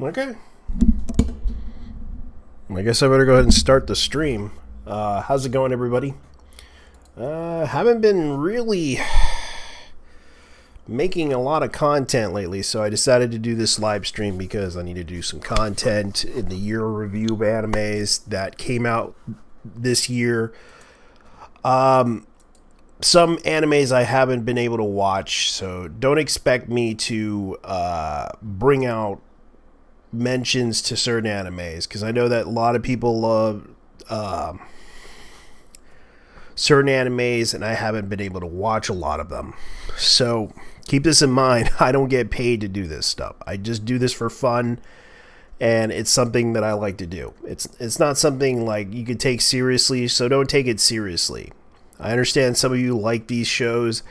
Okay. I guess I better go ahead and start the stream. How's it going, everybody? Haven't been really making a lot of content lately, so I decided to do this live stream because I need to do some content in the year review of animes that came out this year. Some animes I haven't been able to watch, so don't expect me to bring out mentions to certain animes because I know that a lot of people love certain animes and I haven't been able to watch a lot of them. So keep this in mind. I don't get paid to do this stuff. I just do this for fun, and it's something that I like to do. It's not something like you could take seriously, so don't take it seriously. I understand some of you like these shows,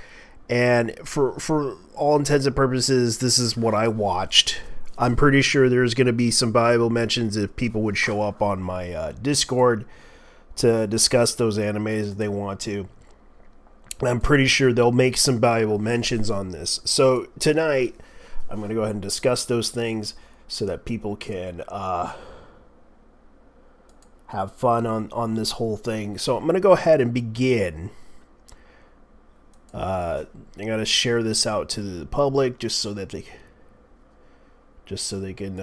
and for all intents and purposes, this is what I watched. I'm pretty sure there's going to be some valuable mentions if people would show up on my Discord to discuss those animes if they want to. I'm pretty sure they'll make some valuable mentions on this. So tonight, I'm going to go ahead and discuss those things so that people can have fun on this whole thing. So I'm going to go ahead and begin. I'm going to share this out to the public just so they can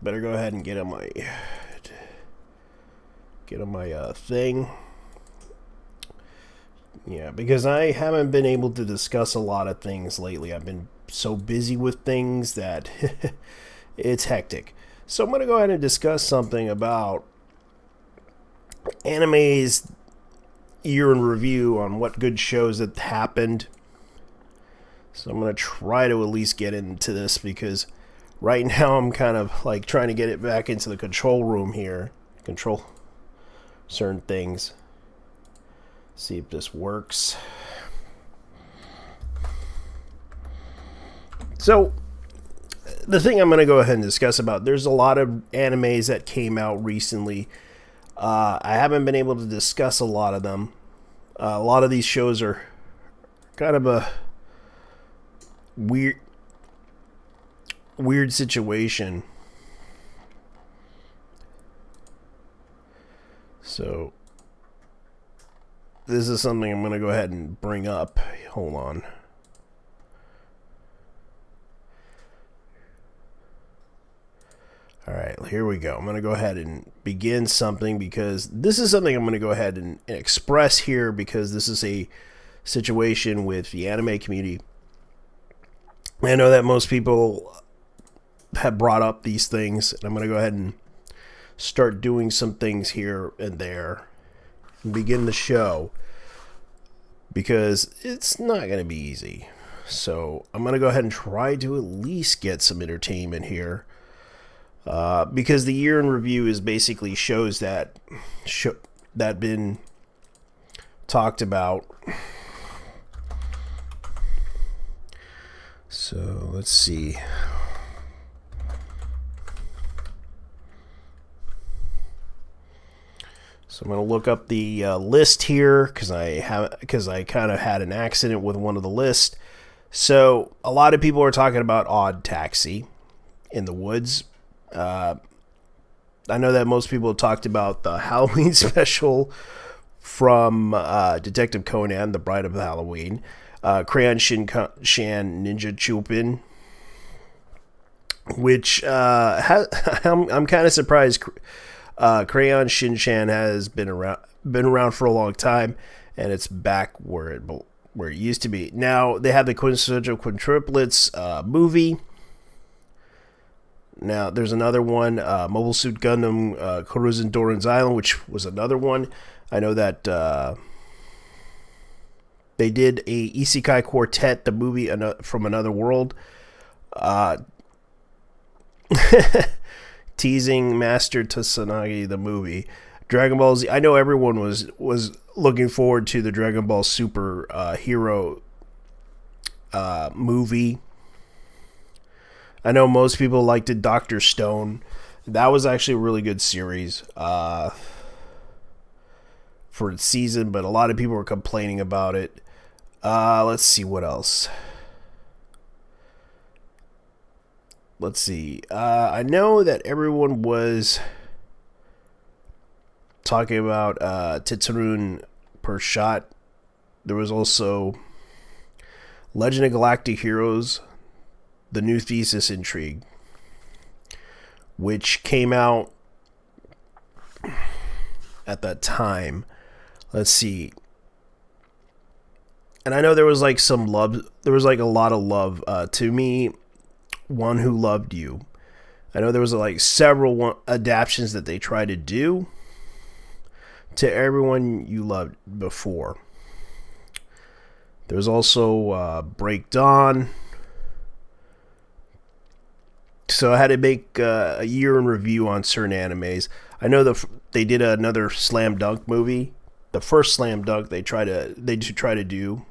better go ahead and get on my thing. Yeah, because I haven't been able to discuss a lot of things lately. I've been so busy with things that it's hectic. So I'm going to go ahead and discuss something about animes year in review on what good shows that happened. So I'm going to try to at least get into this because right now I'm kind of like trying to get it back into the control room here. Control certain things. See if this works. So the thing I'm going to go ahead and discuss about, there's a lot of animes that came out recently. I haven't been able to discuss a lot of them. A lot of these shows are kind of a weird situation. So this is something I'm going to go ahead and bring up. Hold on. Alright, here we go. I'm going to go ahead and begin something because this is something I'm going to go ahead and express here because this is a situation with the anime community. I know that most people have brought up these things, and I'm going to go ahead and start doing some things here and there and begin the show because it's not going to be easy. So I'm going to go ahead and try to at least get some entertainment here. Because the year in review is basically shows that been talked about. So let's see. So I'm going to look up the list here because I kind of had an accident with one of the lists. So a lot of people are talking about Odd Taxi in the Woods. I know that most people have talked about the Halloween special from Detective Conan, The Bride of Halloween, Crayon Shin-chan Ninja Chupin, which I'm kind of surprised. Crayon Shin-chan has been around for a long time, and it's back where it used to be. Now they have the Quintessential Quintuplets movie. Now, there's another one, Mobile Suit Gundam Kuruzen Doran's Island, which was another one. I know that they did a Isekai Quartet, the movie from Another World, teasing Master Tsunagi, the movie. Dragon Ball Z, I know everyone was looking forward to the Dragon Ball Super Hero movie. I know most people liked it, Dr. Stone. That was actually a really good series for its season, but a lot of people were complaining about it. Let's see what else. Let's see. I know that everyone was talking about Titsarun per shot. There was also Legend of Galactic Heroes, the new Thesis Intrigue, which came out at that time. Let's see. And I know there was like some love. There was like a lot of love to me. One Who Loved You. I know there was like several adaptations that they tried to do to Everyone You Loved Before. There was also Break Dawn. So I had to make a year in review on certain animes. I know they did another Slam Dunk movie. The first Slam Dunk they try to do,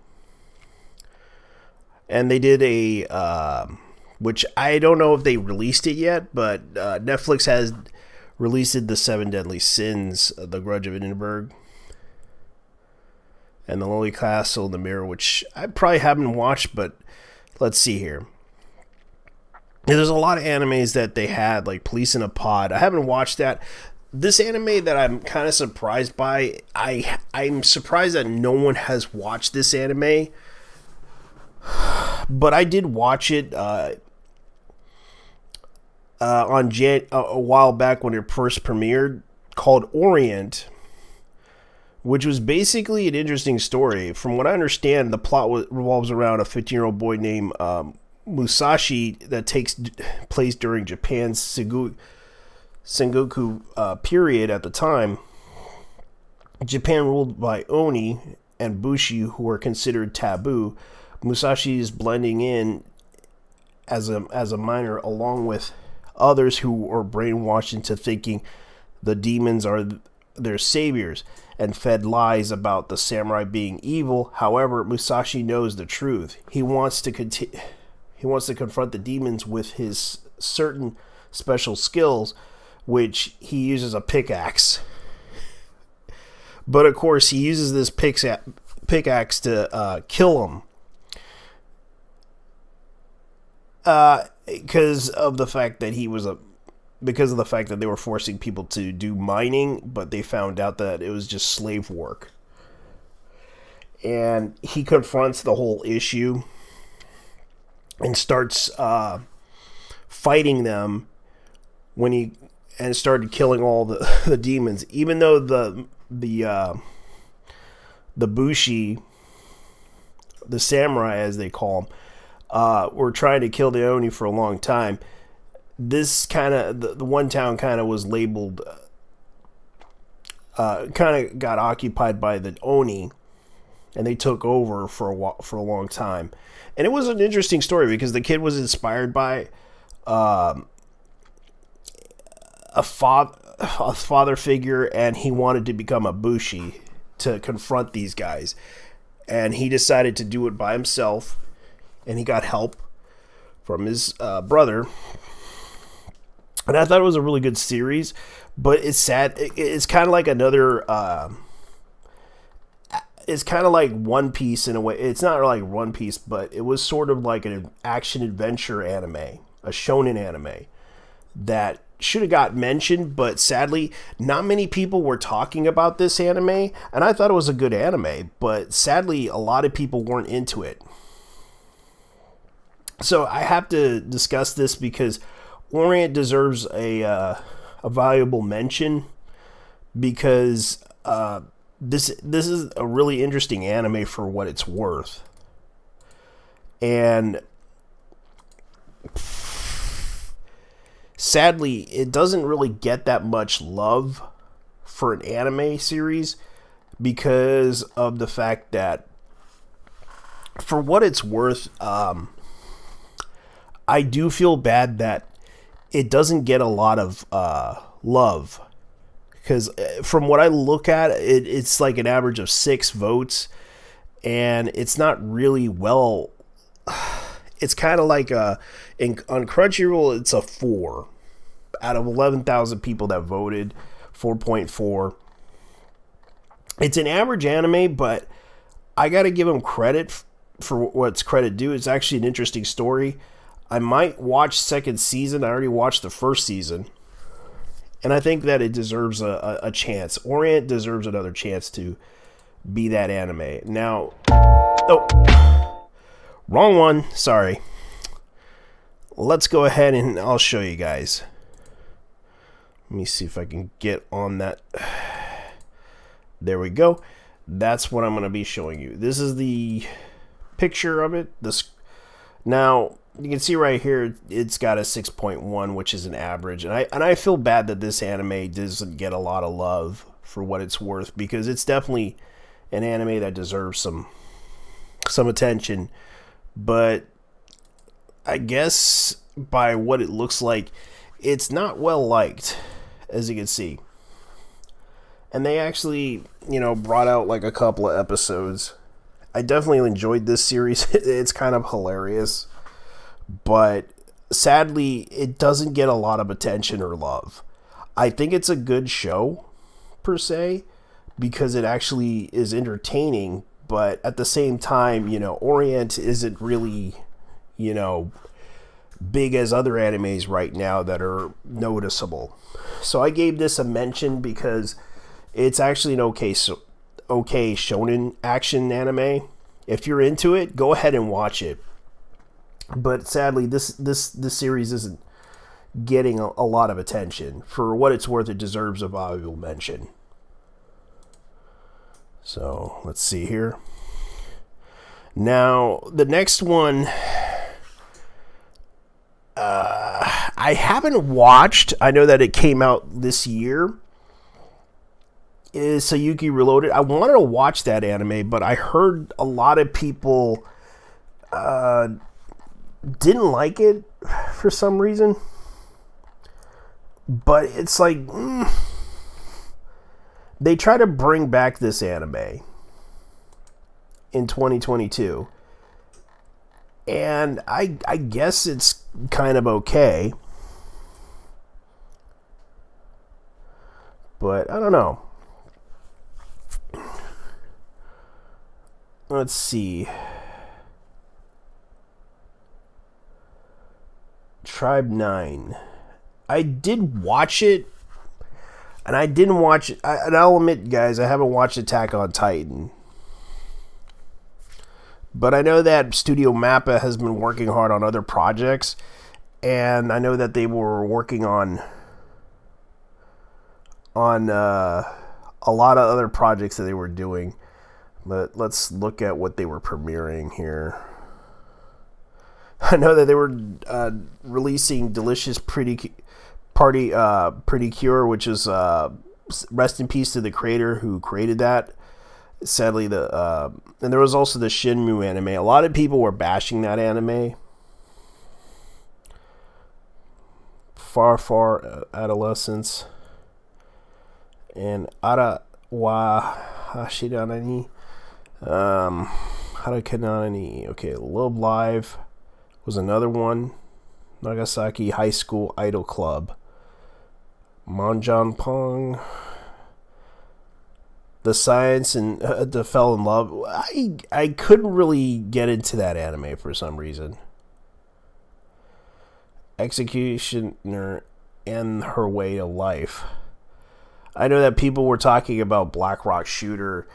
and they did a which I don't know if they released it yet, but Netflix has released The Seven Deadly Sins, The Grudge of Edinburgh, and The Lonely Castle in the Mirror, which I probably haven't watched, but let's see here. There's a lot of animes that they had, like Police in a Pod. I haven't watched that. This anime that I'm kind of surprised by, I'm surprised that no one has watched this anime, but I did watch it on a while back when it first premiered, called Orient, which was basically an interesting story. From what I understand, the plot revolves around a 15-year-old boy named Musashi that takes place during Japan's Sengoku period at the time. Japan ruled by Oni and Bushi, who were considered taboo. Musashi is blending in as a minor, along with others who are brainwashed into thinking the demons are their saviors and fed lies about the samurai being evil. However, Musashi knows the truth. He wants to confront the demons with his certain special skills, which he uses a pickaxe. But of course, he uses this pickaxe to kill him. Because of the fact that they were forcing people to do mining, but they found out that it was just slave work. And he confronts the whole issue and starts fighting them and started killing all the demons, even though the Bushi, the samurai as they call them, were trying to kill the Oni for a long time. This kind of the one town kind of was labeled, kind of got occupied by the Oni, and they took over for a long time. And it was an interesting story because the kid was inspired by a father figure, and he wanted to become a Bushi to confront these guys. And he decided to do it by himself, and he got help from his brother. And I thought it was a really good series, but it's sad. It's kind of like another... it's kind of like One Piece in a way. It's not like One Piece, but it was sort of like an action-adventure anime, a shonen anime, that should have got mentioned, but sadly, not many people were talking about this anime, and I thought it was a good anime, but sadly, a lot of people weren't into it. So I have to discuss this because Orient deserves a valuable mention, because this is a really interesting anime for what it's worth. And sadly, it doesn't really get that much love for an anime series because of the fact that, for what it's worth, I do feel bad that it doesn't get a lot of love. Because from what I look at, it's like an average of 6 votes, and it's not really well. It's kind of like on Crunchyroll, it's a 4 out of 11,000 people that voted, 4.4. It's an average anime, but I gotta give them credit for what's credit due. It's actually an interesting story. I might watch second season. I already watched the first season, and I think that it deserves a chance. Orient deserves another chance to be that anime. Now, wrong one. Sorry. Let's go ahead and I'll show you guys. Let me see if I can get on that. There we go. That's what I'm going to be showing you. This is the picture of it. Now, you can see right here, it's got a 6.1, which is an average. And I feel bad that this anime doesn't get a lot of love for what it's worth, because it's definitely an anime that deserves some attention. But I guess by what it looks like, it's not well liked, as you can see. And they actually, brought out like a couple of episodes. I definitely enjoyed this series. It's kind of hilarious. But sadly, it doesn't get a lot of attention or love. I think it's a good show, per se, because it actually is entertaining. But at the same time, Orient isn't really, big as other animes right now that are noticeable. So I gave this a mention because it's actually an okay shonen action anime. If you're into it, go ahead and watch it. But sadly, this series isn't getting a lot of attention. For what it's worth, it deserves a valuable mention. So let's see here. Now the next one, I haven't watched. I know that it came out this year. Is Sayuki Reloaded. I wanted to watch that anime, but I heard a lot of people didn't like it for some reason. But it's like they try to bring back this anime in 2022, and I guess it's kind of okay, but I don't know. Let's see. Tribe 9. I did watch it, and I didn't watch it. And I'll admit, guys, I haven't watched Attack on Titan. But I know that Studio Mappa has been working hard on other projects, and I know that they were working on a lot of other projects that they were doing. But let's look at what they were premiering here. I know that they were releasing Delicious Pretty Cure, which is rest in peace to the creator who created that. Sadly, and there was also the Shenmue anime. A lot of people were bashing that anime. Far Adolescence and Ara wa Hashiranani. Harakanani. Okay, Love Live was another one. Nagasaki High School Idol Club. Manjanpong. The Science and the Fell in Love. I couldn't really get into that anime for some reason. Executioner and Her Way to Life. I know that people were talking about Black Rock Shooter.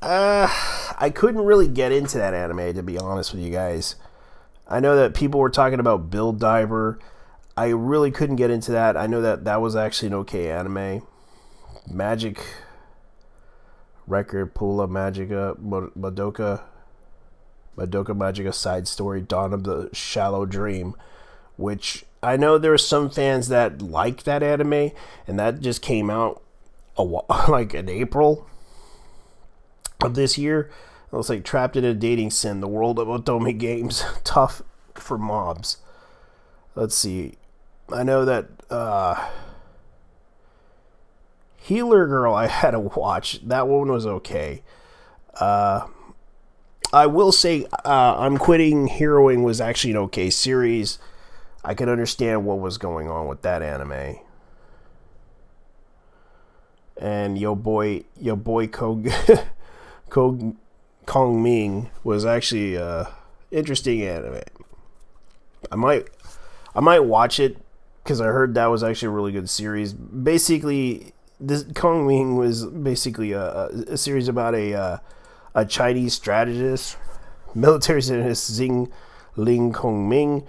I couldn't really get into that anime, to be honest with you guys. I know that people were talking about Build Diver. I really couldn't get into that. I know that was actually an okay anime. Magic Record, Pula Magica, Madoka Magica Side Story, Dawn of the Shallow Dream, which I know there are some fans that like that anime, and that just came out like in April of this year. It was like Trapped in a Dating Sim, the world of Otome games, tough for mobs. Let's see. I know that Healer Girl I had to watch. That one was okay. I will say I'm Quitting Heroing was actually an okay series. I can understand what was going on with that anime. And Yo Boy Kong Ming was actually interesting anime. I might watch it because I heard that was actually a really good series. Basically, this Kong Ming was basically a series about a Chinese strategist, military strategist Xing Ling Kong Ming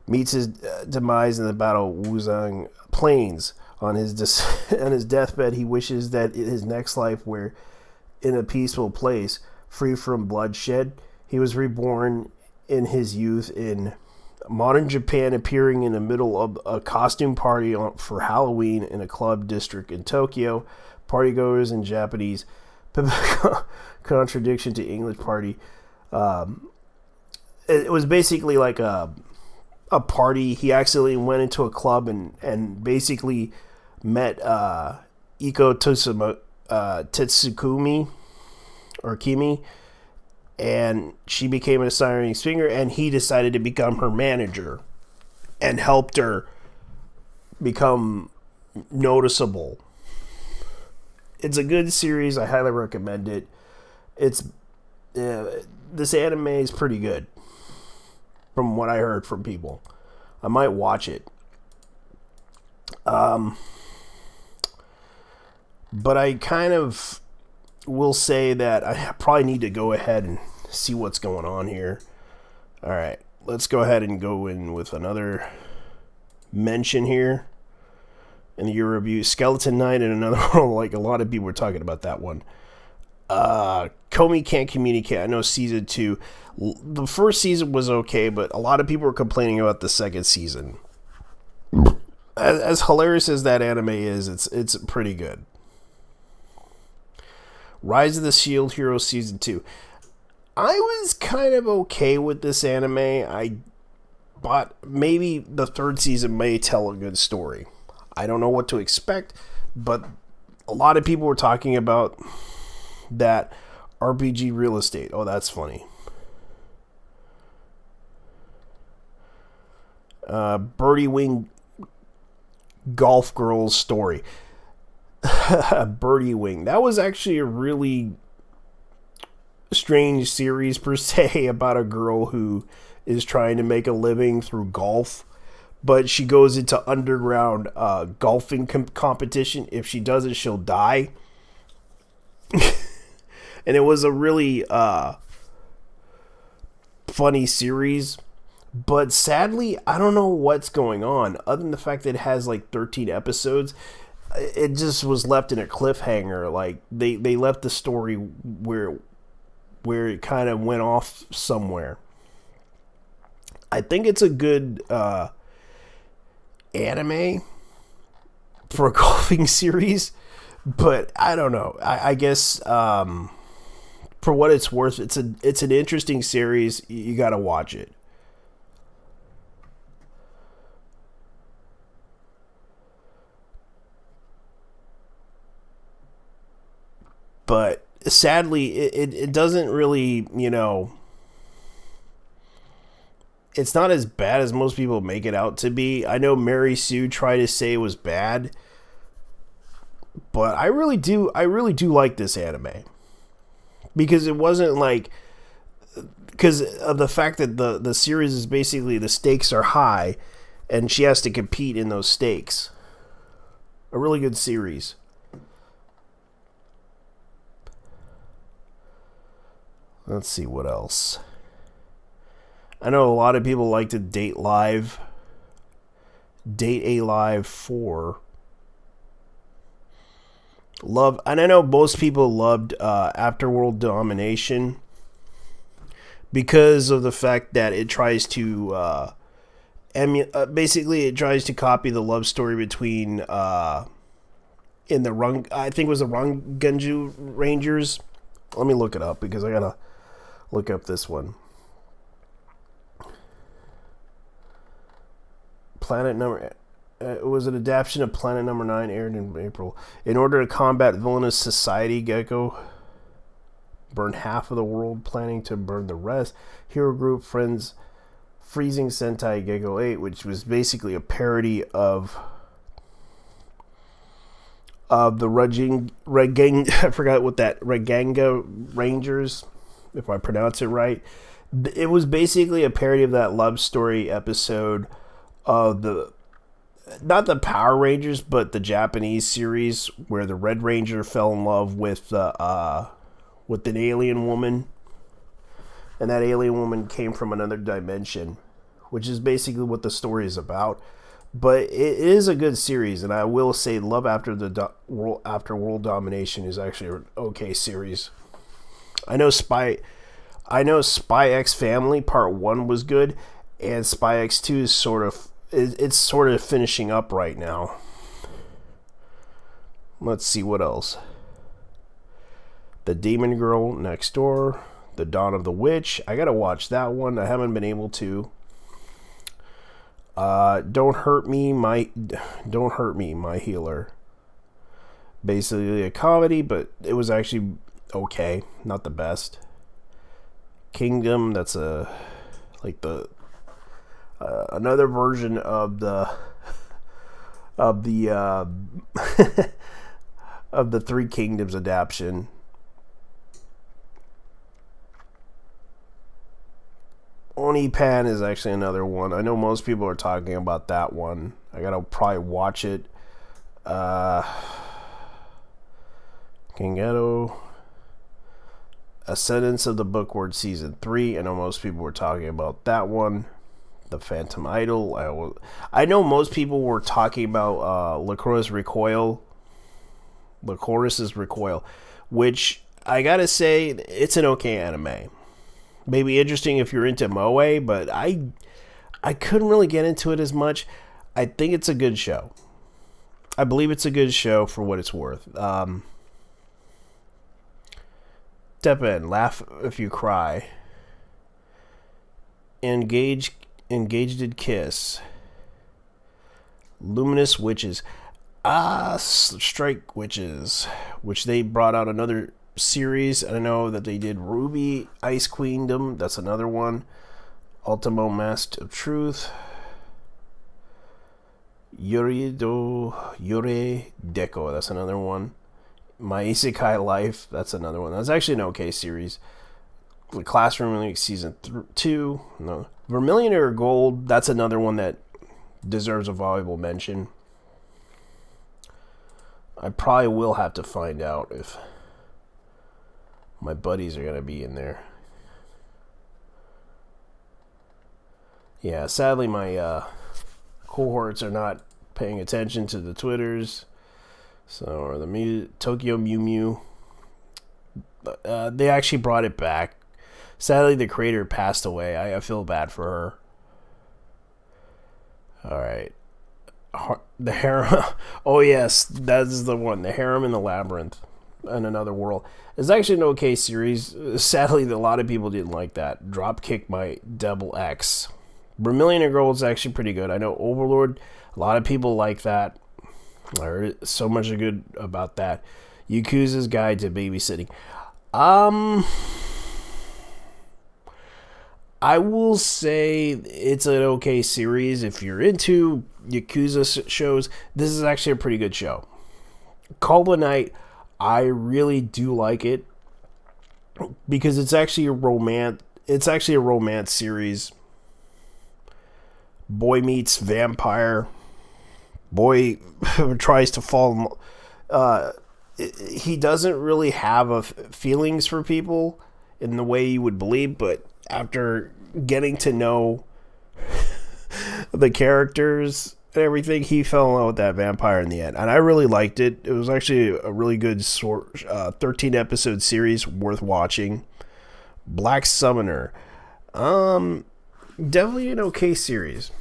meets his demise in the Battle of Wuzhang Plains. On his deathbed, he wishes that his next life were in a peaceful place, free from bloodshed. He was reborn in his youth in modern Japan, appearing in the middle of a costume party for Halloween in a club district in Tokyo. Partygoers in Japanese contradiction to English party. It was basically like a party. He accidentally went into a club and basically met Iko Tetsukumi or Kimi, and she became a siren singer, and he decided to become her manager and helped her become noticeable. It's a good series. I highly recommend it. It's this anime is pretty good from what I heard from people. I might watch it. But I kind of will say that I probably need to go ahead and see what's going on here. All right, let's go ahead and go in with another mention here in the year review. Skeleton Knight in Another World. Like, a lot of people were talking about that one. Komi Can't Communicate. I know season 2. The first season was okay, but a lot of people were complaining about the second season. As hilarious as that anime is, it's pretty good. Rise of the Shield Hero Season 2. I was kind of okay with this anime. But maybe the third season may tell a good story. I don't know what to expect, but a lot of people were talking about that RPG real estate. Oh, that's funny. Birdie Wing Golf Girls story. Birdie Wing. That was actually a really strange series per se about a girl who is trying to make a living through golf, but she goes into underground golfing competition. If she doesn't, she'll die. And it was a really funny series, but sadly, I don't know what's going on other than the fact that it has like 13 episodes. It just was left in a cliffhanger. Like they left the story where it kind of went off somewhere. I think it's a good anime for a golfing series, but I don't know. I guess for what it's worth, it's an interesting series. You got to watch it. But sadly, it doesn't really, it's not as bad as most people make it out to be. I know Mary Sue tried to say it was bad, but I really do like this anime. Because it wasn't like, because of the fact that the series is basically the stakes are high and she has to compete in those stakes. A really good series. Let's see what else. I know a lot of people like to Date A Live 4. And I know most people loved Afterworld Domination because of the fact that it tries to basically it tries to copy the love story between I think it was the Rangunju Rangers. Let me look it up because I gotta look up this one. It was an adaptation of Planet Number 9, aired in April. In order to combat villainous society, Gecko burned half of the world, planning to burn the rest. Hero Group Friends Freezing Sentai Gecko 8, which was basically a parody of the I forgot what that Reganga Rangers. if I pronounce it right. It was basically a parody of that love story episode of not the Power Rangers, but the Japanese series where the Red Ranger fell in love with an alien woman, and that alien woman came from another dimension, which is basically what the story is about. But it is a good series, and I will say, Love After World Domination is actually an okay series. I know Spy X Family Part 1 was good, and Spy X 2 is sort of finishing up right now. Let's see what else. The Demon Girl Next Door, The Dawn of the Witch. I gotta watch that one. I haven't been able to. Don't Hurt Me, My Healer. Basically a comedy, but it was actually okay, not the best. Kingdom, that's another version of the of the Three Kingdoms adaptation. Onipan is actually another one. I know most people are talking about that one. I gotta probably watch it. Kangeto, Ascendance of the Bookworm Season 3. I know most people were talking about that one. The Phantom Idol. I know most people were talking about Lycoris Recoil. Lycoris's Recoil, which I gotta say, it's an okay anime. Maybe interesting if you're into moe, but I couldn't really get into it as much. I think it's a good show. I believe it's a good show for what it's worth. Step in, laugh if you cry. Engaged Kiss. Luminous Witches. Strike Witches, which they brought out another series. I know that they did Ruby Ice Queendom. That's another one. Ultimo Mask of Truth. Yure Deko. That's another one. My Isekai Life. That's another one. That's actually an okay series. The Classroom League Season 2. No. Vermilion or Gold. That's another one that deserves a valuable mention. I probably will have to find out if my buddies are going to be in there. Yeah, sadly my cohorts are not paying attention to the Twitters. So, or the Tokyo Mew Mew. They actually brought it back. Sadly, the creator passed away. I feel bad for her. Alright. The Harem. Oh, yes. That is the one. The Harem in the Labyrinth. In Another World. It's actually an okay series. Sadly, a lot of people didn't like that. Dropkick by Double X. Vermilion Girl is actually pretty good. I know Overlord. A lot of people like that. I heard so much good about that. Yakuza's Guide to Babysitting. I will say it's an okay series. If you're into Yakuza shows, this is actually a pretty good show. Call the Night, I really do like it because it's actually a romance. It's actually a romance series. Boy meets vampire. Boy tries to fall. He doesn't really have feelings for people in the way you would believe, but after getting to know the characters and everything, he fell in love with that vampire in the end, and I really liked it. It was actually a really good 13 episode series worth watching. Black Summoner, definitely an okay series.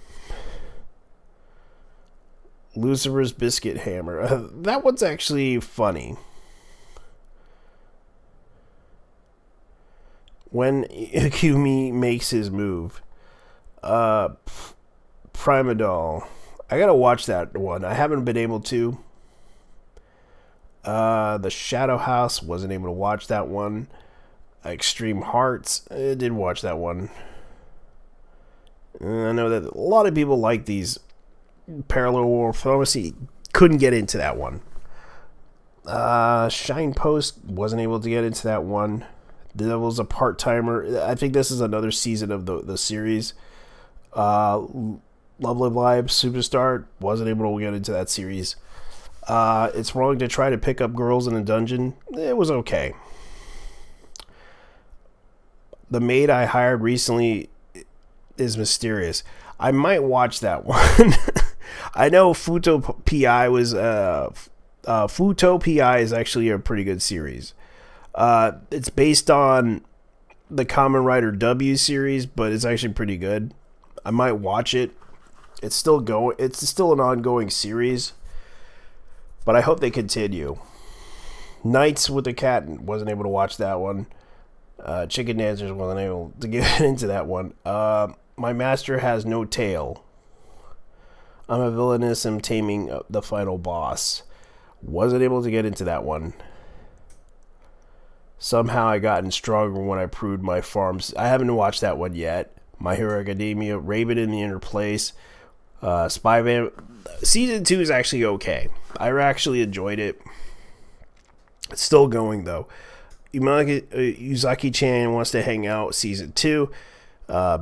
Lucifer's Biscuit Hammer. That one's actually funny. When Ikumi makes his move. Primadol. I gotta watch that one. I haven't been able to. The Shadow House. Wasn't able to watch that one. Extreme Hearts. I did watch that one. I know that a lot of people like these parallel world pharmacy. Couldn't get into that one. Shine Post. Wasn't able to get into that one. That was a part-timer. I think this is another season of the series. Love Live Superstar, wasn't able to get into that series. It's Wrong to Try to Pick Up Girls in a Dungeon. It was okay. The Maid I Hired Recently is Mysterious. I might watch that one. I know Futo PI was Futo PI is actually a pretty good series. It's based on the Kamen Rider W series, but it's actually pretty good. I might watch it. It's still going. It's still an ongoing series, but I hope they continue. Nights with the Cat, wasn't able to watch that one. Chicken Dancers, wasn't able to get into that one. My Master Has No Tail. I'm a Villainess and Taming the Final Boss. Wasn't able to get into that one. Somehow I gotten stronger when I proved my farms. I haven't watched that one yet. My Hero Academia, Raven in the Inner Place, Spy Van. Season 2 is actually okay. I actually enjoyed it. It's still going though. Uzaki-chan Wants to Hang Out, Season 2.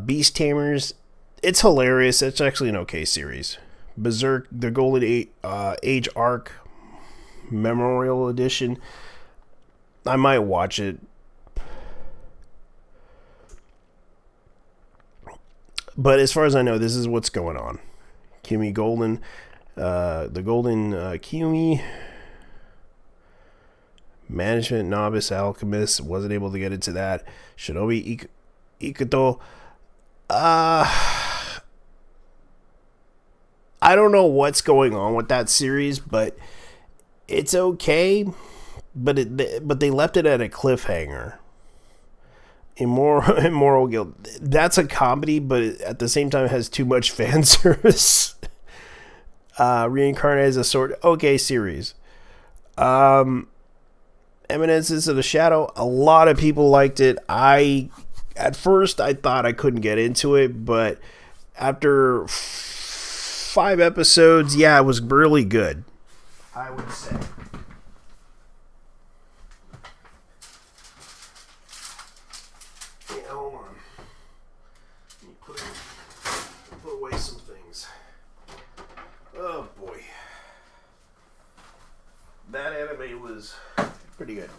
Beast Tamers. It's hilarious. It's actually an okay series. Berserk, The Golden Age Arc, Memorial Edition. I might watch it. But as far as I know, this is what's going on. Kimi Golden, the Golden Kimi, Management Novice Alchemist, wasn't able to get into that. Shinobi Ikuto. I don't know what's going on with that series, but it's okay. But they left it at a cliffhanger. Immoral Guild. That's a comedy, but at the same time it has too much fan service. Reincarnated as a Sword. Okay series. Eminences of the Shadow. A lot of people liked it. At first I thought I couldn't get into it, but after 5 episodes, yeah, it was really good, I would say. Oh boy. That anime was pretty good.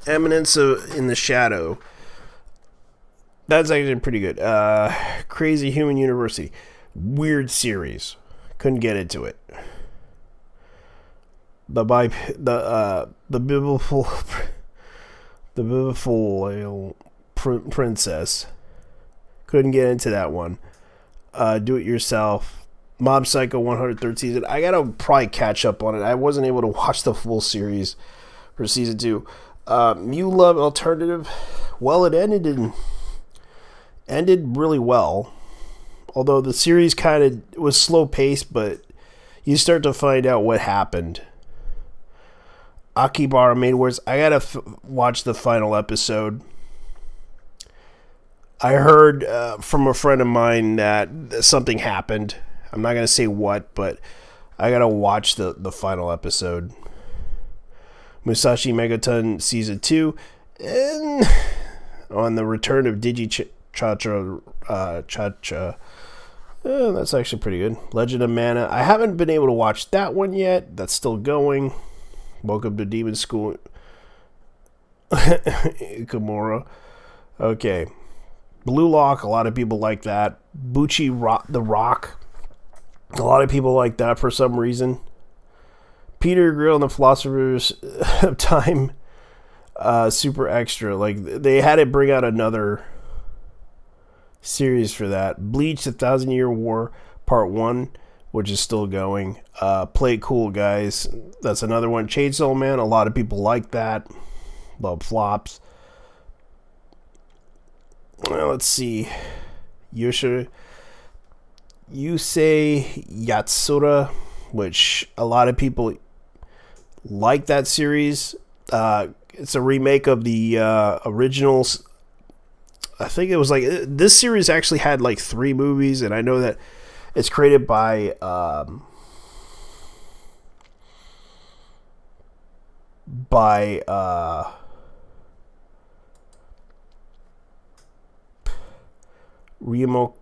Eminence in the Shadow. That's actually pretty good. Crazy Human University. Weird series. Couldn't get into it. The biblical princess. Couldn't get into that one. Do It Yourself. Mob Psycho 103rd season. I gotta probably catch up on it. I wasn't able to watch the full series for season 2. Mew Love Alternative. Well, it ended really well. Although the series kind of was slow paced, but you start to find out what happened. Akibara Maid Wars. I gotta watch the final episode. I heard from a friend of mine that something happened. I'm not going to say what, but I got to watch the final episode. Musashi Megaton Season 2. And on the return of Digi Chacha. That's actually pretty good. Legend of Mana. I haven't been able to watch that one yet. That's still going. Welcome to Demon School. Ikamura. Okay. Blue Lock, a lot of people like that. Bucci the Rock, a lot of people like that for some reason. Peter Grill and the Philosophers of Time, super extra. Like, they had to bring out another series for that. Bleach, The 1,000 Year War, Part 1, which is still going. Play it cool, guys. That's another one. Chainsaw Man, a lot of people like that. Love flops. Well, let's see. Yusei Yatsura, which a lot of people like that series. It's a remake of the originals. I think it was like, this series actually had like 3 movies, and I know that it's created by by Rumiko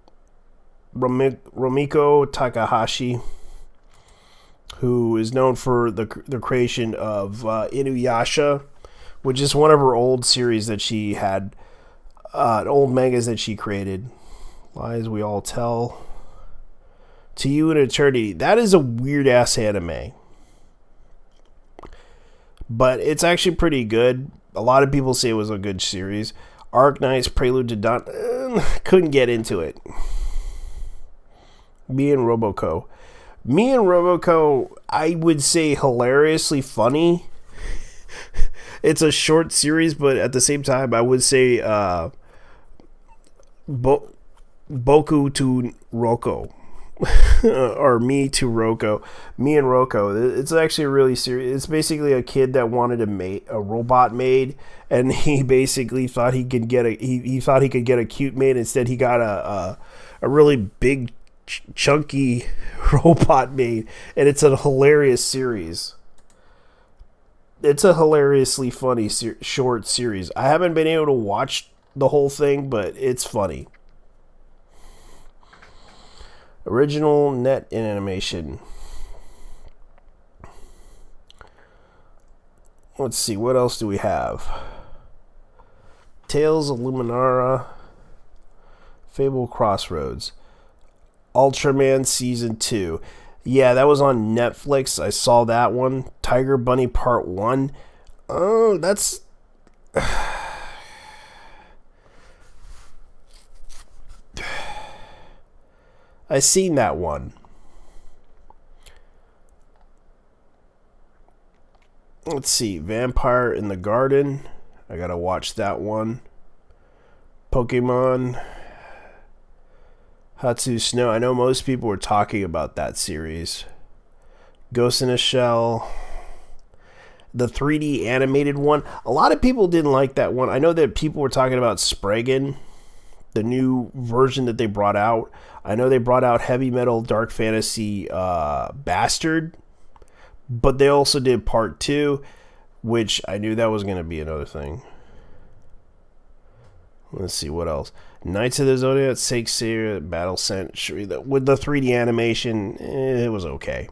Takahashi, who is known for the creation of Inuyasha, which is one of her old series that she had, old mangas that she created. Lies We All Tell, To You in Eternity. That is a weird ass anime, but it's actually pretty good. A lot of people say it was a good series. Arknights, Prelude to Dawn, couldn't get into it. Me and Roboco, I would say hilariously funny. It's a short series, but at the same time, I would say Boku to Roko. Or Me to Roko. Me and Roko. It's actually really serious. It's basically a kid that wanted a robot made, and he basically thought he could get a cute maid. Instead, he got a really big, chunky robot made, and it's a hilarious series. It's a hilariously funny short series. I haven't been able to watch the whole thing, but it's funny. Original net in animation. Let's see, what else do we have? Tales of Luminara, Fable Crossroads, Ultraman Season 2. Yeah, that was on Netflix. I saw that one. Tiger Bunny Part 1. Oh, that's... I seen that one. Let's see. Vampire in the Garden. I gotta watch that one. Pokemon Hatsu Snow. I know most people were talking about that series. Ghost in a Shell. The 3D animated one. A lot of people didn't like that one. I know that people were talking about Spriggan, the new version that they brought out. I know they brought out Heavy Metal Dark Fantasy Bastard, but they also did Part 2, which I knew that was going to be another thing. Let's see, what else? Knights of the Zodiac, Shakespeare, Battle Century. With the 3D animation, it was okay.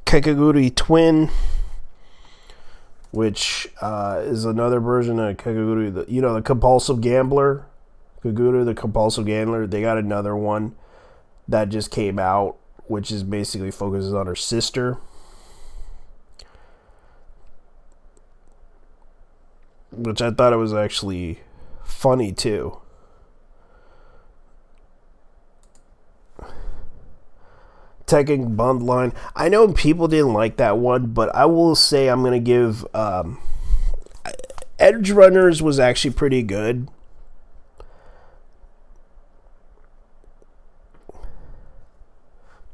Kakegurui Twin, which is another version of Kakegurui, the compulsive gambler. Kagura, the compulsive gambler. They got another one that just came out, which is basically focuses on her sister. Which I thought it was actually funny too. Tekken Bundline. I know people didn't like that one, but I will say I'm going to give Edge Runners was actually pretty good.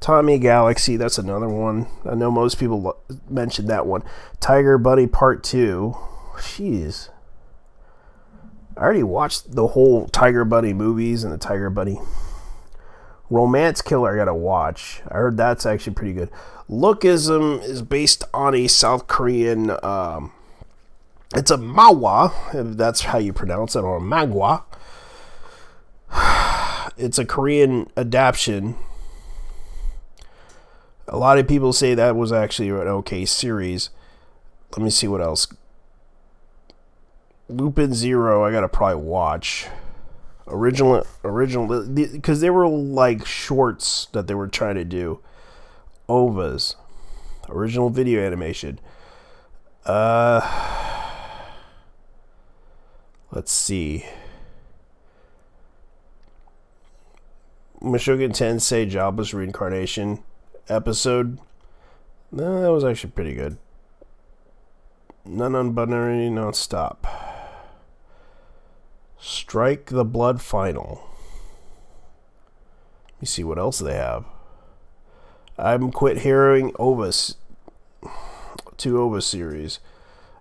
Tommy Galaxy, that's another one. I know most people mentioned that one. Tiger Bunny Part 2. Jeez. I already watched the whole Tiger Bunny movies and the Tiger Bunny. Romance Killer I gotta watch. I heard that's actually pretty good. Lookism is based on a South Korean, it's a manhwa, if that's how you pronounce it, or manhwa. It's a Korean adaptation. A lot of people say that was actually an okay series. Let me see what else. Lupin Zero, I gotta probably watch. Original, because they were like shorts that they were trying to do. OVAs, original video animation. Let's see. Mushoku Tensei Jobless Reincarnation episode. No, that was actually pretty good. Non-binary non-stop. Strike the Blood Final. Let me see what else they have. I'm quit hearing OVAs. 2 OVA series.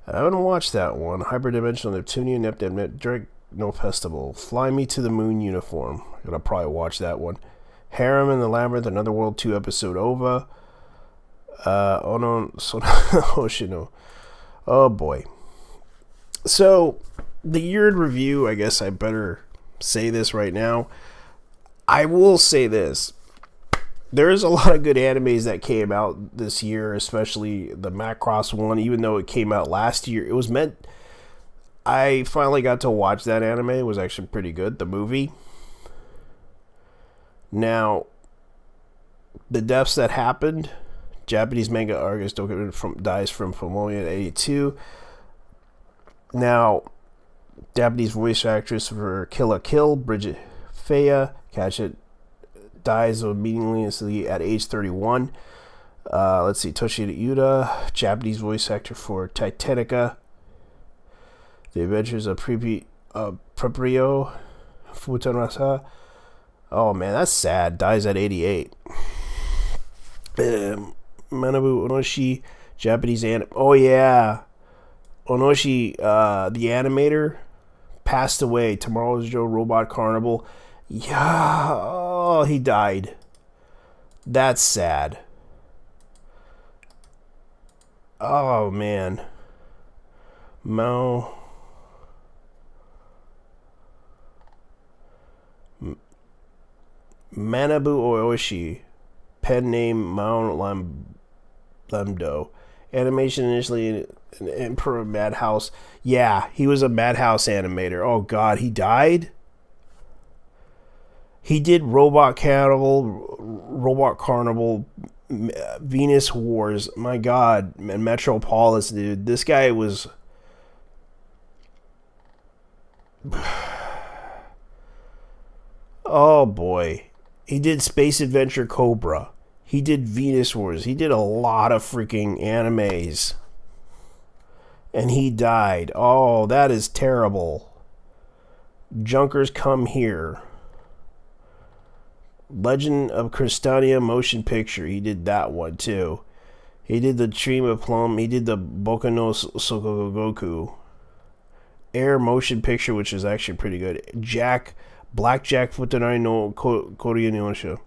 I haven't watched that one. Hyperdimensional Neptunian Neptune Drake No Festival. Fly Me to the Moon Uniform. I'm gonna probably watch that one. Harem in the Labyrinth, Another World 2 episode OVA. Ono Hoshino. Oh boy. So, the year in review, I guess I better say this right now. I will say this. There's a lot of good animes that came out this year, especially the Macross one, even though it came out last year. It was meant... I finally got to watch that anime. It was actually pretty good, the movie. Now, the deaths that happened... Japanese manga artist dies from pneumonia at 82. Now, Japanese voice actress for Kill la Kill, Bridget Faya Catchett, dies immediately at age 31. Let's see, Toshida Yuda, Japanese voice actor for Titanica, The Adventures of Proprio Futanrasa. Oh man, that's sad. Dies at 88. Manabu Onoshi, Japanese oh yeah, Onoshi, the animator, passed away. Tomorrow's Joe Robot Carnival. Yeah, oh, he died. That's sad. Oh man, Manabu Oyoshi, pen name Mao Lamdo. Animation initially in Emperor Madhouse. Yeah, he was a Madhouse animator. Oh god, he died? He did Robot Carnival, Venus Wars, my god, and Metropolis, dude. This guy was... Oh boy. He did Space Adventure Cobra. He did Venus Wars. He did a lot of freaking animes. And he died. Oh, that is terrible. Junkers Come Here. Legend of Crystania motion picture. He did that one too. He did the Dream of Plum. He did the Boku no Sokogoku. Air motion picture, which is actually pretty good. Blackjack Futanari no Korea Nyonsha.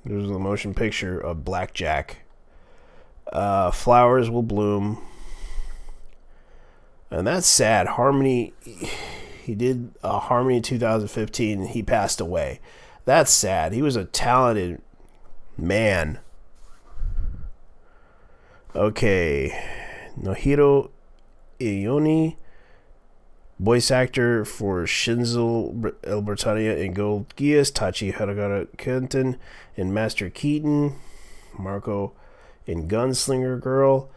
There's the motion picture of Blackjack. Flowers Will Bloom. And that's sad. Harmony. He did Harmony in 2015. He passed away. That's sad. He was a talented man. Okay. Nohiro Ioni, voice actor for Shinzo El Britannia in Gold Geass, Tachi Haragara Kenton in Master Keaton, Marco in Gunslinger Girl.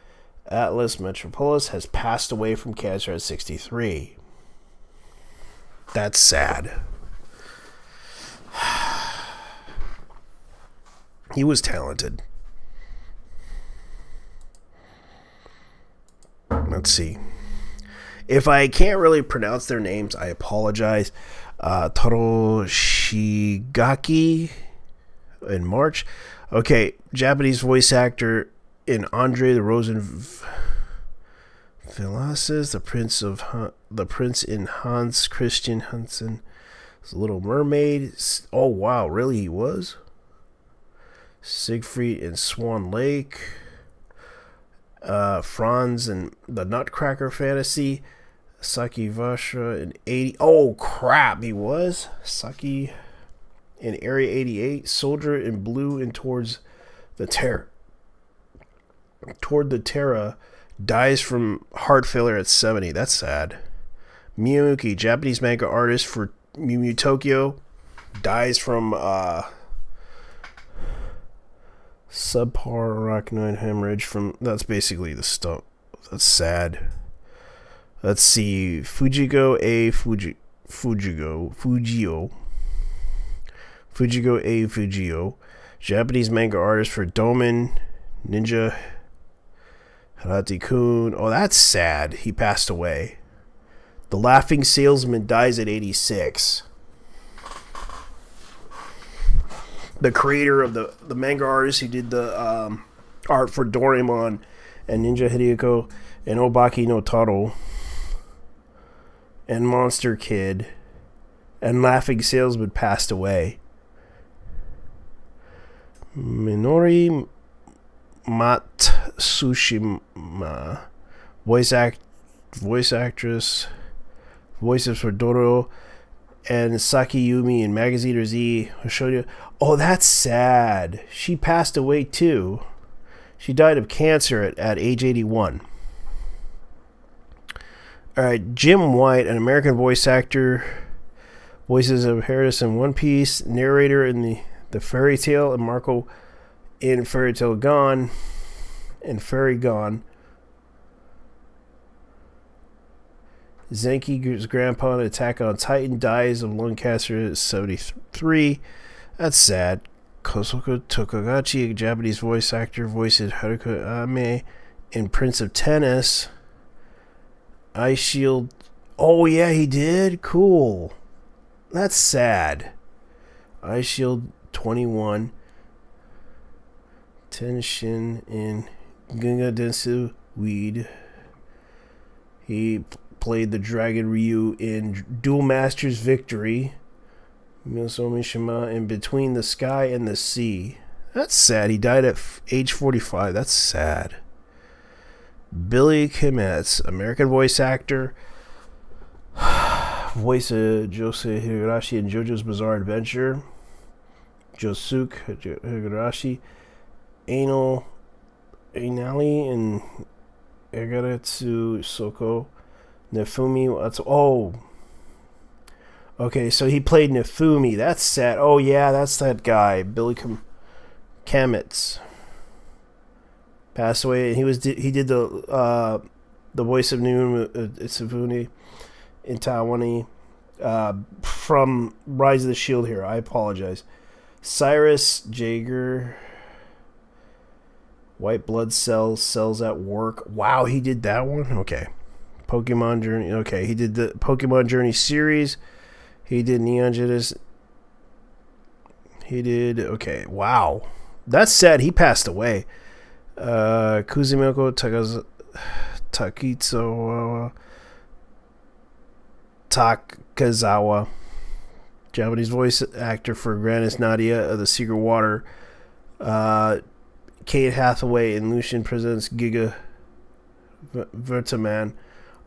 Atlas Metropolis has passed away from cancer at 63. That's sad. He was talented. Let's see. If I can't really pronounce their names, I apologize. Taro Shigaki in March. Okay, Japanese voice actor in Andre the Rosen Velasquez, the Prince in Hans Christian Hansen. Little Mermaid. Oh wow, really he was? Siegfried in Swan Lake. Franz in the Nutcracker Fantasy. Saki Vasha in 80. Oh crap, he was? Saki in Area 88. Soldier in Blue and Toward the Terra. Dies from heart failure at 70. That's sad. Miyuki, Japanese manga artist for Mew Mew Tokyo, dies from subarachnoid hemorrhage from... That's basically the stuff. That's sad. Let's see. Fujio A. Fujio. Japanese manga artist for Domen, Ninja Harati-kun. Oh, that's sad. He passed away. The Laughing Salesman dies at 86. The creator of the manga artist who did the art for Doraemon and Ninja Hideko and Obaki no Taro and Monster Kid and Laughing Salesman passed away. Minori Matsumoto Tsushima. Voice actress. Voices for Doro and Sakiyumi in Magazine Z. I'll show you. Oh, that's sad. She passed away too. She died of cancer at age 81. Alright, Jim White, an American voice actor. Voices of Harris in One Piece. Narrator in the Fairy Tale. And Marco in Fairy Tale Gone. And Fairy Gone. Zenki's grandpa in Attack on Titan dies of lung cancer at 73. That's sad. Kosuke Tokagachi, a Japanese voice actor, voices Haruka Ame in Prince of Tennis. Ice Shield. Oh, yeah, he did? Cool. That's sad. Ice Shield 21. Tenshin in Ginga Densu Weed. He played the Dragon Ryu in Duel Masters Victory. Miyosomi Shima in Between the Sky and the Sea. That's sad. He died at age 45. That's sad. Billy Kimetz, American voice actor. Voice of Josei Higurashi in JoJo's Bizarre Adventure. Josuke Higurashi. Anali in Egaretsu Soko. Nefumi. Okay, so he played Nefumi. That's sad. Oh yeah, that's that guy, Billy Kametz. Passed away. He did the voice of Noon Tsufuni in Taiwan from Rise of the Shield Hero. I apologize. Cyrus Jaeger. White Blood Cells at Work. Wow, he did that one? Okay. Pokemon Journey. Okay, he did the Pokemon Journey series. He did Neon Genesis. He did... Okay, wow. That's sad. He passed away. Kuzumiko Takazawa. Japanese voice actor for Grannis Nadia of The Secret Water. Kate Hathaway in Lucian Presents Giga Vertaman.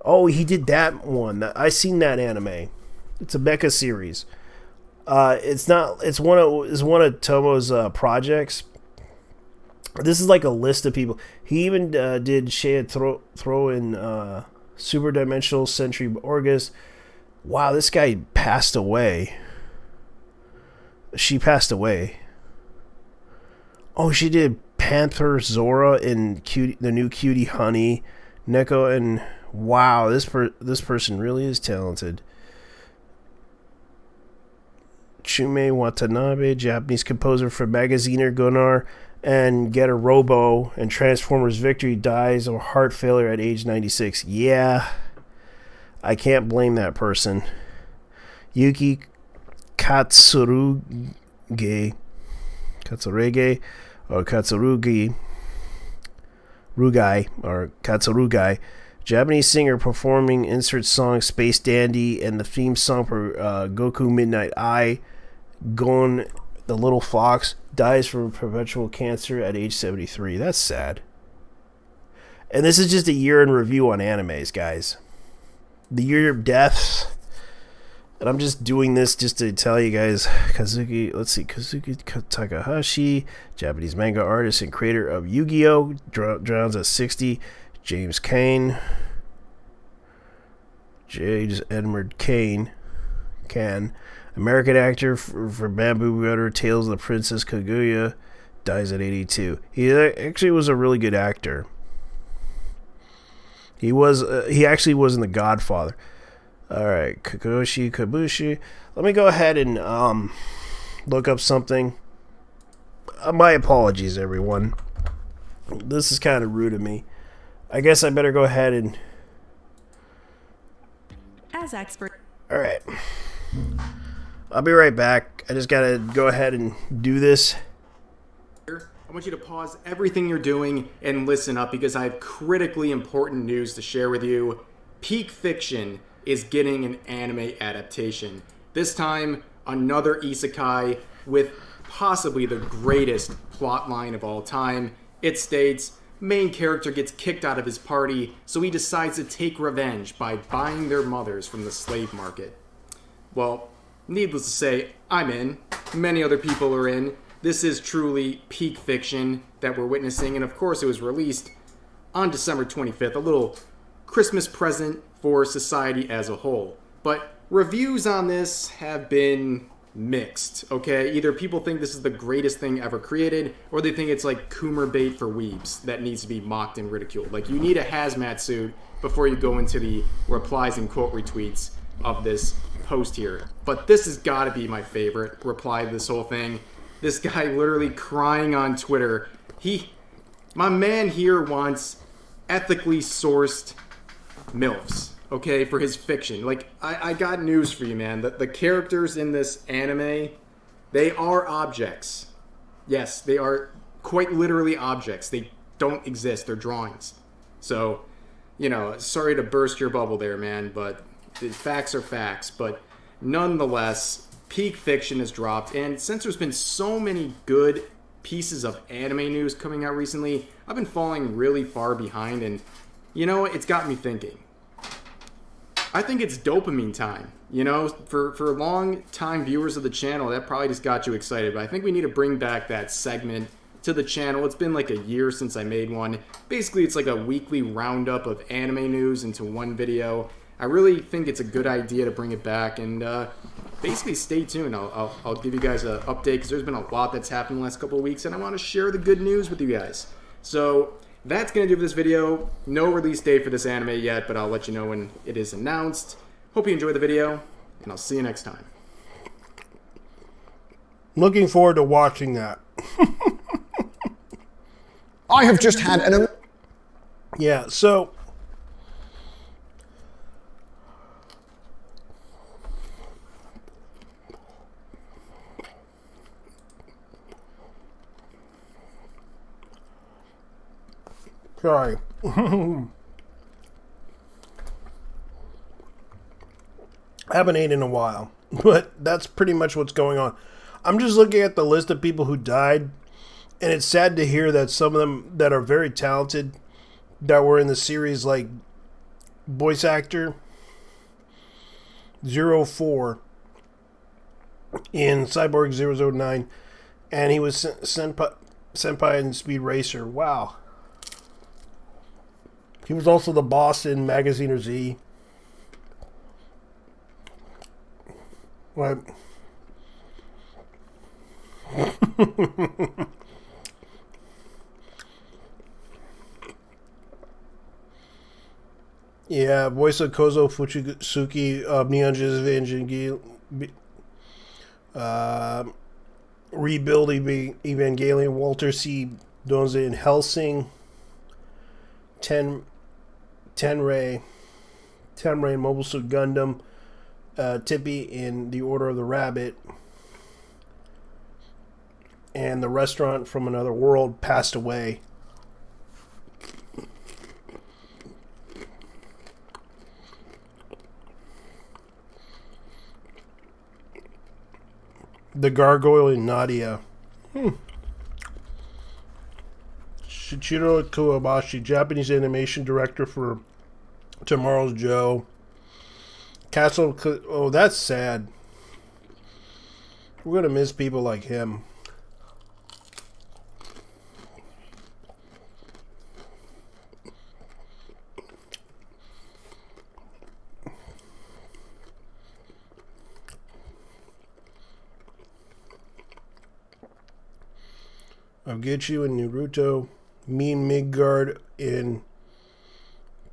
Oh, he did that one. I seen that anime. It's a mecha series. It's one of Tomo's projects. This is like a list of people. He even did Shea throw in Super Dimensional Century Orgus. Wow, this guy passed away. She passed away. Oh, she did Panther Zora in the new Cutie Honey. Neko and wow, this person really is talented. Chume Watanabe, Japanese composer for Magaziner Gunnar and Getter Robo and Transformers Victory, dies of heart failure at age 96. Yeah, I can't blame that person. Yuki Katsurage or Katsurugai, Japanese singer performing insert song Space Dandy and the theme song for Goku Midnight Eye. Gon the Little Fox dies from perpetual cancer at age 73. That's sad. And this is just a year in review on animes, guys. The year of deaths. And I'm just doing this just to tell you guys, Kazuki Takahashi, Japanese manga artist and creator of Yu-Gi-Oh! Drowns at 60. James Cain. James Edward Cain. American actor for Bamboo Gutter, Tales of the Princess Kaguya, dies at 82. He actually was a really good actor. He actually was in The Godfather. Alright, Kagoshi Kabushi. Let me go ahead and look up something. My apologies, everyone. This is kind of rude of me. I guess I better go ahead and... As expert. Alright. I'll be right back. I just gotta go ahead and do this. I want you to pause everything you're doing and listen up because I have critically important news to share with you. Peak Fiction is getting an anime adaptation. This time, another isekai with possibly the greatest plot line of all time. It states, main character gets kicked out of his party, so he decides to take revenge by buying their mothers from the slave market. Well, needless to say, I'm in. Many other people are in. This is truly peak fiction that we're witnessing, and of course it was released on December 25th, a little Christmas present for society as a whole. But reviews on this have been mixed, okay? Either people think this is the greatest thing ever created, or they think it's like Coomer bait for weebs that needs to be mocked and ridiculed. Like, you need a hazmat suit before you go into the replies and quote retweets of this post here. But this has got to be my favorite reply to this whole thing. This guy literally crying on Twitter. My man here wants ethically sourced MILFs, okay, for his fiction. Like, I got news for you, man. The characters in this anime, they are objects. Yes, they are quite literally objects. They don't exist. They're drawings. So, sorry to burst your bubble there, man, but the facts are facts. But nonetheless, peak fiction has dropped. And since there's been so many good pieces of anime news coming out recently, I've been falling really far behind, and it's got me thinking. I think it's dopamine time. For long time viewers of the channel, that probably just got you excited, but I think we need to bring back that segment to the channel. It's been like a year since I made one. Basically, it's like a weekly roundup of anime news into one video. I really think it's a good idea to bring it back, and basically stay tuned. I'll give you guys an update, because there's been a lot that's happened in the last couple of weeks, and I want to share the good news with you guys. So that's going to do for this video. No release date for this anime yet, but I'll let you know when it is announced. Hope you enjoyed the video, and I'll see you next time. Looking forward to watching that. I have just had an... Yeah, so... Sorry. I haven't ate in a while, but that's pretty much what's going on. I'm just looking at the list of people who died, and it's sad to hear that some of them that are very talented that were in the series, like voice actor 04 in Cyborg 009, and he was Senpai in Speed Racer. Wow. He was also the boss in Magaziner Z. Right. Yeah, voice of Kozo Fuchisuki of Neon Genesis Evangelion. Rebuild Evangelion. Walter C. Donze in Helsing. Tenrei Mobile Suit Gundam, Tippy in The Order of the Rabbit, and the restaurant from another world passed away. The Gargoyle in Nadia. Shichiro Kawabashi, Japanese animation director for Tomorrow's Joe. Castle... Oh, that's sad. We're going to miss people like him. I'll get you in Naruto. Mean Midgard in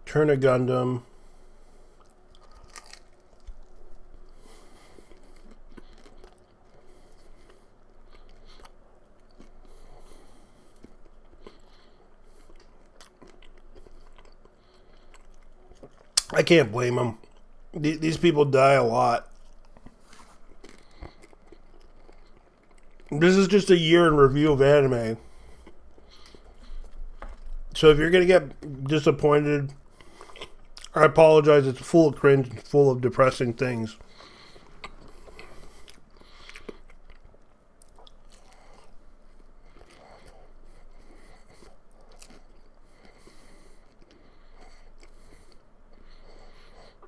Turna Gundam. I can't blame them. These people die a lot. This is just a year in review of anime. So if you're going to get disappointed, I apologize. It's full of cringe and full of depressing things.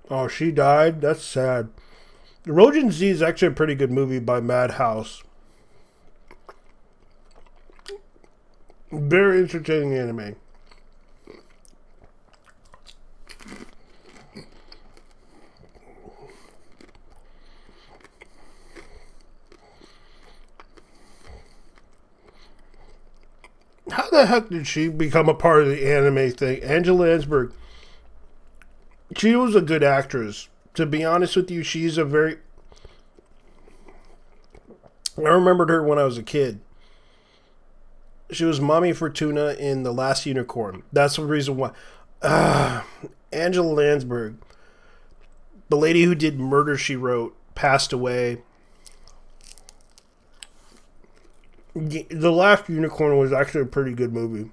Oh, she died? That's sad. Rojin Z is actually a pretty good movie by Madhouse. Very entertaining anime. How the heck did she become a part of the anime thing? Angela Lansbury. She was a good actress. To be honest with you, she's a very... I remembered her when I was a kid. She was Mommy Fortuna in The Last Unicorn. That's the reason why. Angela Lansbury, the lady who did Murder, She Wrote, passed away. The Last Unicorn was actually a pretty good movie.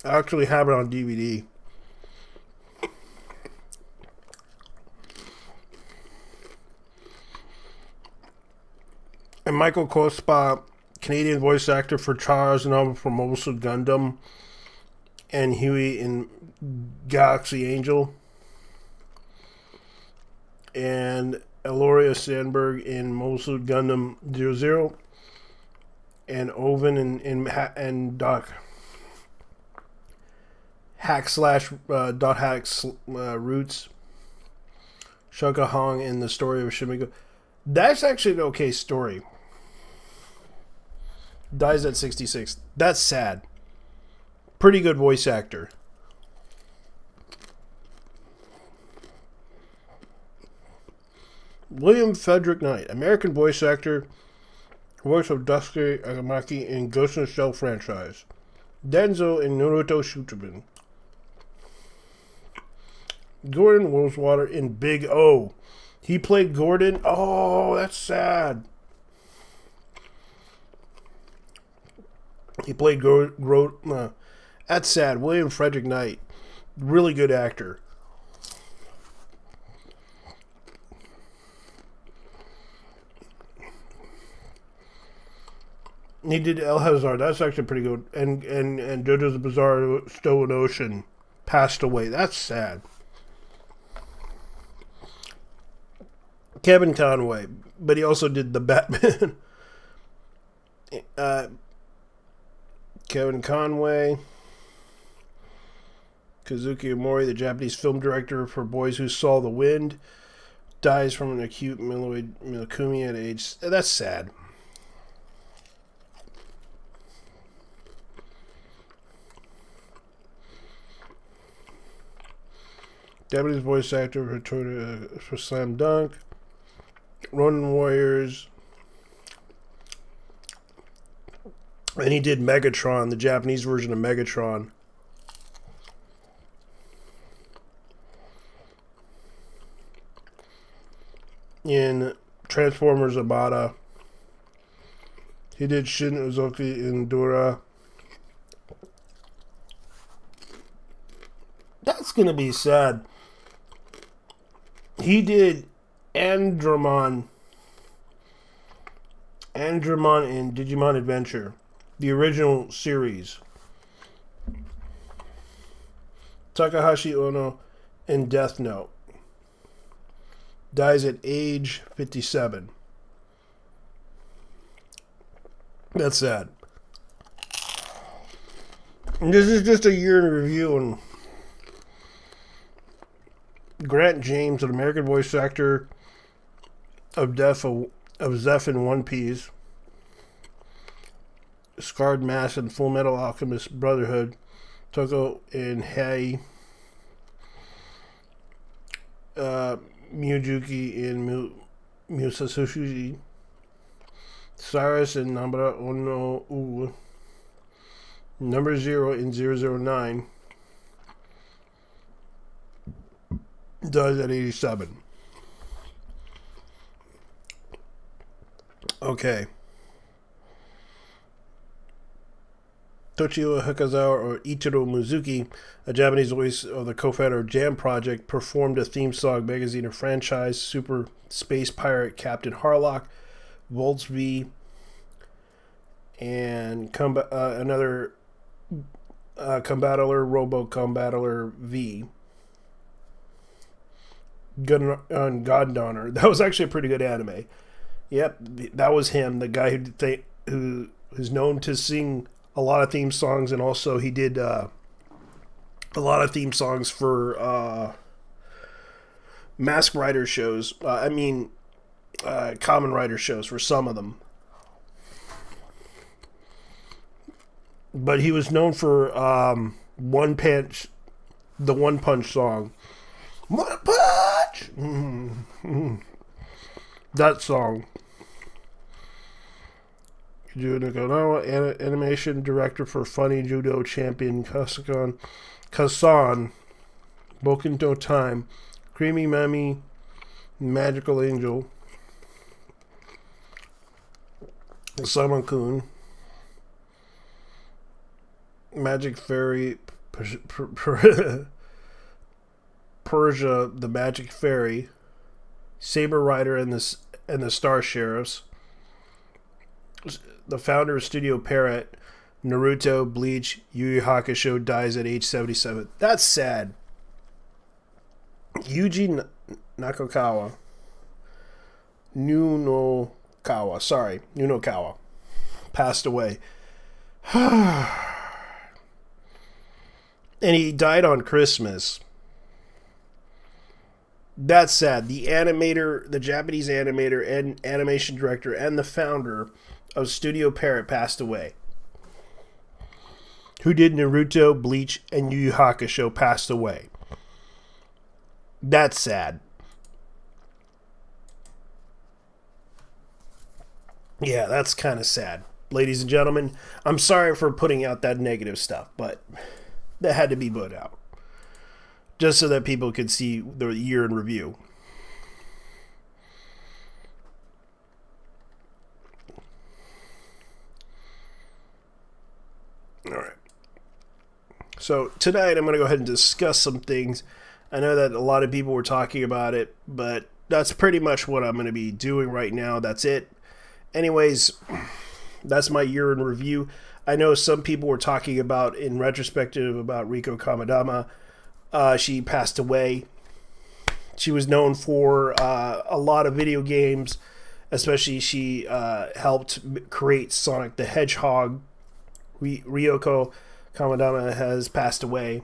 I actually have it on DVD. And Michael Kospa, Canadian voice actor for Charles and from Mobile Suit Gundam and Huey in Galaxy Angel. And Eloria Sandberg in Mobile Suit Gundam 00. And Oven and Doc Hack slash Dot Hack's Roots. Shunka Hong in the story of Shimiko. That's actually an okay story. Dies at 66. That's sad. Pretty good voice actor. William Frederick Knight, American voice actor, voice of Dusky Agamaki in Ghost in the Shell franchise. Denzo in Naruto Shippuden. Gordon Rosewater in Big O. He played Gordon. Oh, that's sad. He played that's sad. William Frederick Knight. Really good actor. He did El Hazard. That's actually pretty good. And JoJo's Bizarre Stolen Ocean passed away. That's sad. Kevin Conway. But he also did the Batman. Kevin Conway. Kazuki Omori, the Japanese film director for Boys Who Saw the Wind, dies from an acute myeloid leukemia at age... That's sad. Japanese voice actor for Slam Dunk, Ronin Warriors, and he did Megatron, the Japanese version of Megatron. In Transformers Abada. He did Shin Uzuki in Dora. That's gonna be sad. He did Andromon in Digimon Adventure, the original series. Takahashi Ono in Death Note. Dies at age 57. That's sad. And this is just a year in review, and Grant James, an American voice actor of Zeph in One Piece, Scarred Mask in Full Metal Alchemist Brotherhood, Toko in Hei, Miyujuki in Musashushi, Cyrus in Nambara Ono U, Number 0 in 009, dies at 87. Okay. Toshio Hikazawa, or Ichiro Mizuki, a Japanese voice of the co-founder of Jam Project, performed a theme song magazine or franchise, Super Space Pirate Captain Harlock, Volts V, and another Combattler, Robo Combattler V. God Donner. That was actually a pretty good anime. Yep, that was him, the guy who's known to sing a lot of theme songs, and also he did a lot of theme songs for Mask Rider shows. Common Rider shows for some of them. But he was known for the One Punch song. One Punch! That song. Yuji Nakawa, animation director for Funny Judo Champion Kasan, Boku no Time, Creamy Mami, Magical Angel, Samakun, Magic Fairy, Persia, the Magic Fairy, Saber Rider and the Star Sheriffs, the founder of Studio Parrot, Naruto, Bleach, Yu Yu Hakusho dies at age 77. That's sad. Yuji Nunokawa, passed away. And he died on Christmas. That's sad. The animator, the Japanese animator and animation director and the founder of Studio Parrot passed away. Who did Naruto, Bleach, and Yu Yu Hakusho passed away. That's sad. Yeah, that's kind of sad. Ladies and gentlemen, I'm sorry for putting out that negative stuff, but that had to be put out. Just so that people could see the year in review. Alright. So tonight I'm going to go ahead and discuss some things. I know that a lot of people were talking about it, but that's pretty much what I'm going to be doing right now. That's it. Anyways, that's my year in review. I know some people were talking about, in retrospective, about Riko Kamadama. She passed away. She was known for a lot of video games, especially she helped create Sonic the Hedgehog. Ryoko Kamadama has passed away.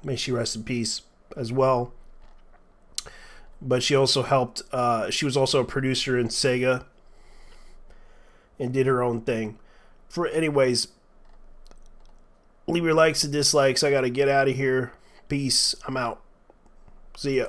May she rest in peace as well. But she also helped, she was also a producer in Sega and did her own thing. Anyways, leave your likes and dislikes. I gotta get out of here. Peace. I'm out. See ya.